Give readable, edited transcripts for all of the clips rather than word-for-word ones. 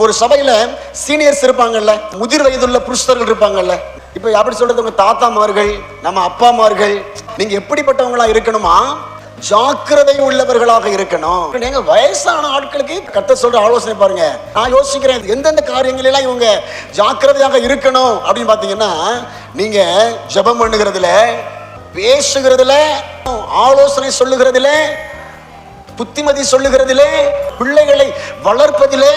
ஒரு சபையில சீனியர்ஸ் இருப்பாங்கல்ல, முதிர் வயதுள்ள புருஷர்கள் இருப்பாங்கல்ல. இப்ப அப்படி சொல்றது உங்க தாத்தாமார்கள், நம்ம அப்பாமார்கள், நீங்க எப்படிப்பட்டவங்களா இருக்கணுமா? ஜாக்கிரதை உள்ளவர்களாக இருக்கணும். நீங்க வயசான ஆட்களுக்கு கர்த்தர் சொல்ற ஆலோசனை பாருங்க. நான் யோசிக்கிறேன் எந்தெந்த காரியங்களெல்லாம் இவங்க ஜாக்கிரதையாக இருக்கணும் அப்படின்னு பாத்தீங்கன்னா, நீங்க ஜெபம் பண்ணுகிறதுல, பேசுகிறதுல, ஆலோசனை சொல்லுகிறதுல, புத்திமதி சொல்லுகிறதிலே, பிள்ளைகளை வளர்ப்பதிலே,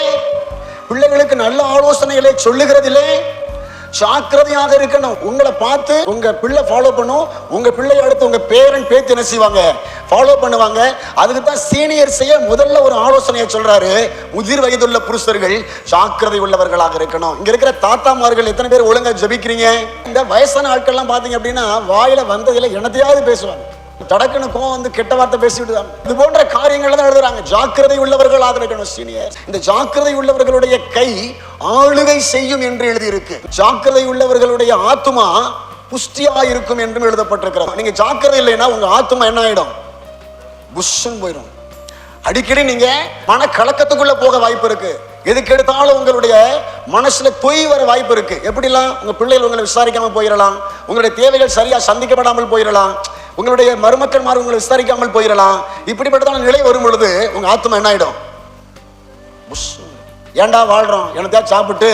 பிள்ளைகளுக்கு நல்ல ஆலோசனைகளை சொல்லுகிறதிலே ஜாக்கிரதையாக இருக்கணும். உங்களை பார்த்து உங்க பிள்ளை ஃபாலோ பண்ணும். உங்க பிள்ளை அடுத்து உங்க பேரன் பேத்தி என்ன செய்வாங்க? ஃபாலோ பண்ணுவாங்க. அதுக்கு தான் சீனியர் செய்ய முதல்ல ஒரு ஆலோசனையை சொல்றாரு. முதிர் வயதுள்ள புருஷர்கள் ஜாக்கிரதை உள்ளவர்களாக இருக்கணும். இங்க இருக்கிற தாத்தாமார்கள் எத்தனை பேர் ஒழுங்கா ஜெபிக்கிறீங்க? இந்த வயசான ஆட்கள்லாம் பாத்தீங்க அப்படின்னா வாயில வந்ததுல என்னத்தையாவது பேசுவாங்க. தடக்குன்னு கோவம் வந்து கெட்ட வார்த்தை பேசிவிட்டு இது போன்ற காரியங்கள் தான் எழுதுறாங்க. ஜாக்கிரதை உள்ளவர்களாக இருக்கணும் சீனியர். இந்த ஜாக்கிரதை உள்ளவர்களுடைய கை ஆளுகை செய்யும் என்று எழுதியிருக்கு. ஜாக்கிரதை உள்ளவர்களுடைய ஆத்துமா புஷ்டியா இருக்கும் என்றும் எழுதப்பட்டிருக்கிறது. நீங்க ஜாக்கிரதை இல்லைன்னா உங்க ஆத்துமா என்ன ஆயிடும்? புஷ்ஷன் போயிடும். அடிக்கடி நீங்க மன கலக்கத்துக்குள்ள போக வாய்ப்பு இருக்கு. எதுக்கு எடுத்தாலும் உங்களுடைய மனசுல தொய் வர வாய்ப்பு இருக்கு. எப்படிலாம்? உங்க பிள்ளைகள் உங்களை விசாரிக்காம போயிடலாம். உங்களுடைய தேவைகள் சரியா சந்திக்கப்படாமல் போயிடலாம். உங்களுடைய மருமக்கள்மார் உங்களை விசாரிக்காமல் போயிடலாம். இப்படிப்பட்டதான நிலை வரும் பொழுது உங்க ஆத்மா என்ன ஆயிடும்? ஏண்டா வாழ்றோம், எனத்தையா சாப்பிட்டு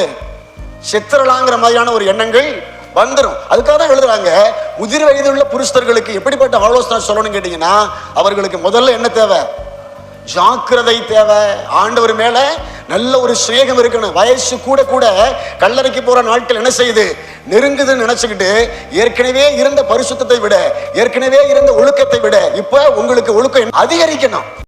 செத்துறலாங்கிற மாதிரியான ஒரு எண்ணங்கள் வந்துடும். அதுக்காக தான் எழுதுறாங்க, முதிர் வயதுள்ள புருஷர்களுக்கு எப்படிப்பட்ட ஆலோசனை சொல்லணும்னு கேட்டீங்கன்னா, அவர்களுக்கு முதல்ல என்ன தேவை? ஜாக்கிரதை தேவை. ஆண்டவர் மேல நல்ல ஒரு சிநேகம் இருக்கணும். வயசு கூட கூட கல்லறைக்கு போற நாட்கள் என்ன செய்யுது? நெருங்குதுன்னு நினைச்சுக்கிட்டு ஏற்கனவே இருந்த பரிசுத்தத்தை விட, ஏற்கனவே இருந்த ஒழுக்கத்தை விட இப்ப உங்களுக்கு ஒழுக்கம் அதிகரிக்கணும்.